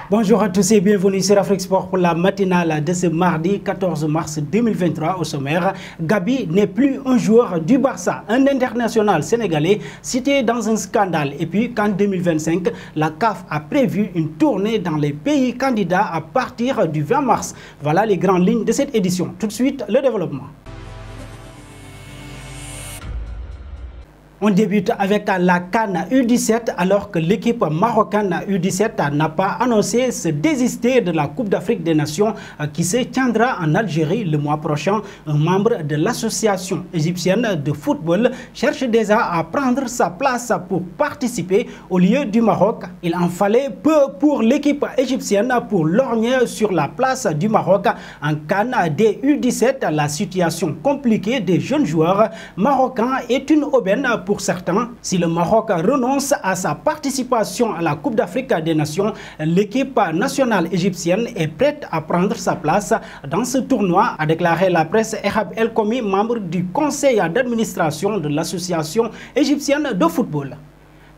Bonjour à tous et bienvenue sur Afrique Sport pour la matinale de ce mardi 14 mars 2023 au sommaire. Gabi n'est plus un joueur du Barça, un international sénégalais cité dans un scandale. Et puis qu'en 2025, la CAF a prévu une tournée dans les pays candidats à partir du 20 mars. Voilà les grandes lignes de cette édition. Tout de suite, le développement. On débute avec la CAN U17 alors que l'équipe marocaine U17 n'a pas annoncé se désister de la Coupe d'Afrique des Nations qui se tiendra en Algérie le mois prochain. Un membre de l'association égyptienne de football cherche déjà à prendre sa place pour participer au lieu du Maroc. Il en fallait peu pour l'équipe égyptienne pour lorgner sur la place du Maroc en CAN des U17. La situation compliquée des jeunes joueurs marocains est une aubaine pour certains. Si le Maroc renonce à sa participation à la Coupe d'Afrique des Nations, l'équipe nationale égyptienne est prête à prendre sa place dans ce tournoi, a déclaré la presse Ehab El Komi, membre du conseil d'administration de l'association égyptienne de football.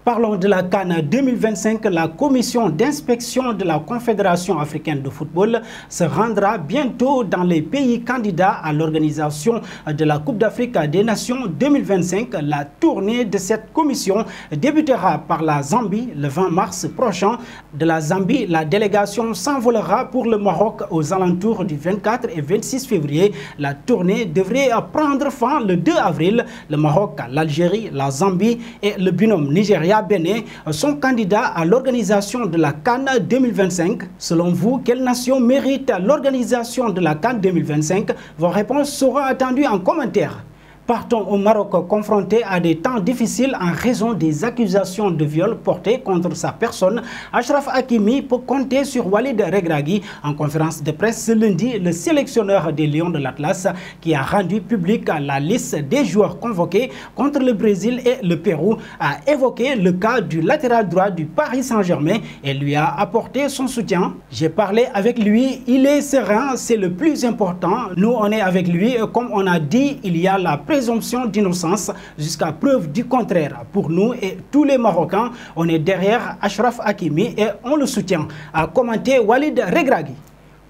Parlons de la CAN 2025. La commission d'inspection de la Confédération africaine de football se rendra bientôt dans les pays candidats à l'organisation de la Coupe d'Afrique des Nations 2025. La tournée de cette commission débutera par la Zambie le 20 mars prochain. De la Zambie, la délégation s'envolera pour le Maroc aux alentours du 24 et 26 février. La tournée devrait prendre fin le 2 avril. Le Maroc, l'Algérie, la Zambie et le binôme Nigeria Bénin sont candidats à l'organisation de la CAN 2025. Selon vous, quelle nation mérite l'organisation de la CAN 2025? Vos réponses seront attendues en commentaire. Partons au Maroc, confronté à des temps difficiles en raison des accusations de viol portées contre sa personne. Achraf Hakimi peut compter sur Walid Regragui. En conférence de presse ce lundi, le sélectionneur des Lions de l'Atlas, qui a rendu publique la liste des joueurs convoqués contre le Brésil et le Pérou, a évoqué le cas du latéral droit du Paris Saint-Germain et lui a apporté son soutien. J'ai parlé avec lui, il est serein, c'est le plus important. Nous, on est avec lui. Comme on a dit, il y a la présomption d'innocence jusqu'à preuve du contraire. Pour nous et tous les Marocains, on est derrière Achraf Hakimi et on le soutient, a commenté Walid Regragui.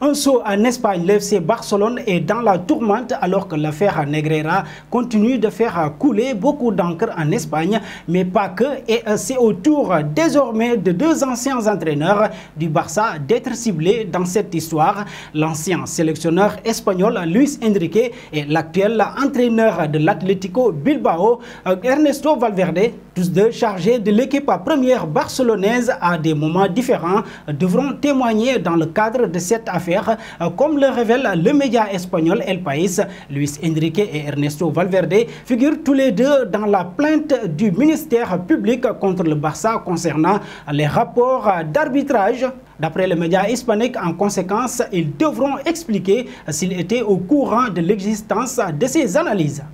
Un saut en Espagne, l'FC Barcelone est dans la tourmente alors que l'affaire Negreira continue de faire couler beaucoup d'encre en Espagne, mais pas que, et c'est au tour désormais de deux anciens entraîneurs du Barça d'être ciblés dans cette histoire. L'ancien sélectionneur espagnol Luis Enrique et l'actuel entraîneur de l'Atlético Bilbao, Ernesto Valverde, tous deux chargés de l'équipe première barcelonaise à des moments différents, devront témoigner dans le cadre de cette affaire. Comme le révèle le média espagnol El País. Luis Enrique et Ernesto Valverde figurent tous les deux dans la plainte du ministère public contre le Barça concernant les rapports d'arbitrage. D'après le média hispanique, en conséquence, ils devront expliquer s'ils étaient au courant de l'existence de ces analyses.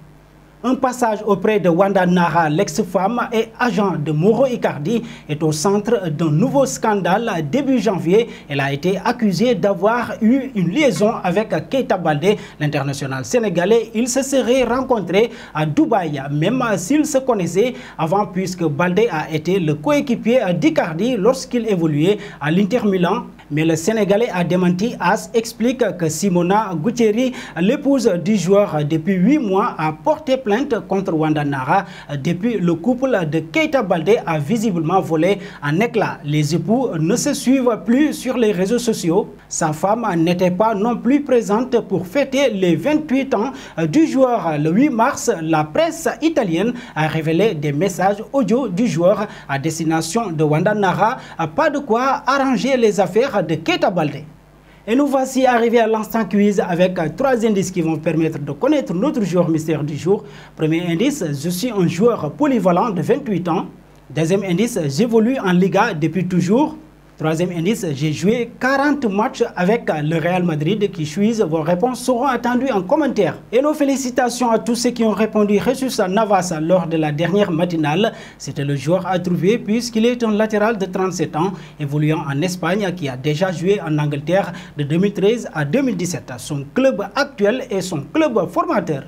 Un passage auprès de Wanda Nara, l'ex-femme et agent de Mauro Icardi, est au centre d'un nouveau scandale. Début janvier, elle a été accusée d'avoir eu une liaison avec Keita Baldé, l'international sénégalais. Ils se seraient rencontrés à Dubaï, même s'ils se connaissaient avant, puisque Baldé a été le coéquipier d'Icardi lorsqu'il évoluait à l'Inter Milan. Mais le Sénégalais a démenti. AS explique que Simona Gutierrez, l'épouse du joueur depuis 8 mois, a porté plainte contre Wanda Nara depuis le couple de Keita Baldé a visiblement volé en éclats. Les époux ne se suivent plus sur les réseaux sociaux. Sa femme n'était pas non plus présente pour fêter les 28 ans du joueur. Le 8 mars, la presse italienne a révélé des messages audio du joueur à destination de Wanda Nara. Pas de quoi arranger les affaires de Keita Baldé. Et nous voici arrivés à l'instant quiz avec 3 indices qui vont permettre de connaître notre joueur mystère du jour. Premier indice, je suis un joueur polyvalent de 28 ans. Deuxième indice, j'évolue en Liga depuis toujours. Troisième indice, j'ai joué 40 matchs avec le Real Madrid. Qui choisissent vos réponses seront attendues en commentaire. Et nos félicitations à tous ceux qui ont répondu Jesus Navas lors de la dernière matinale. C'était le joueur à trouver puisqu'il est un latéral de 37 ans évoluant en Espagne qui a déjà joué en Angleterre de 2013 à 2017. Son club actuel est son club formateur.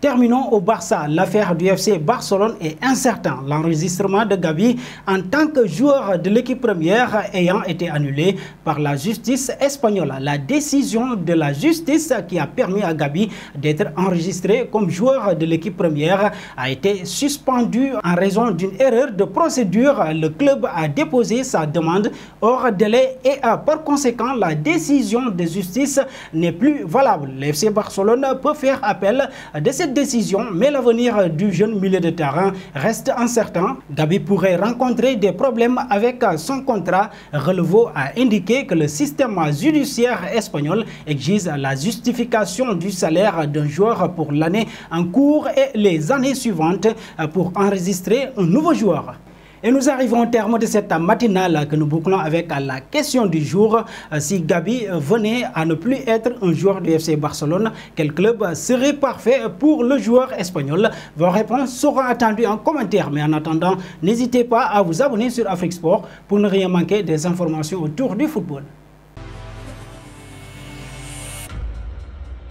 Terminons au Barça. L'affaire du FC Barcelone est incertaine. L'enregistrement de Gavi en tant que joueur de l'équipe première ayant été annulé par la justice espagnole. La décision de la justice qui a permis à Gavi d'être enregistré comme joueur de l'équipe première a été suspendue en raison d'une erreur de procédure. Le club a déposé sa demande hors délai et par conséquent la décision de justice n'est plus valable. Le FC Barcelone peut faire appel de cette décision, mais l'avenir du jeune milieu de terrain reste incertain. Gavi pourrait rencontrer des problèmes avec son contrat. Relevo a indiqué que le système judiciaire espagnol exige la justification du salaire d'un joueur pour l'année en cours et les années suivantes pour enregistrer un nouveau joueur. Et nous arrivons au terme de cette matinale que nous bouclons avec la question du jour. Si Gavi venait à ne plus être un joueur du FC Barcelone, quel club serait parfait pour le joueur espagnol? Vos réponses seront attendues en commentaire. Mais en attendant, n'hésitez pas à vous abonner sur Afrique Sport pour ne rien manquer des informations autour du football.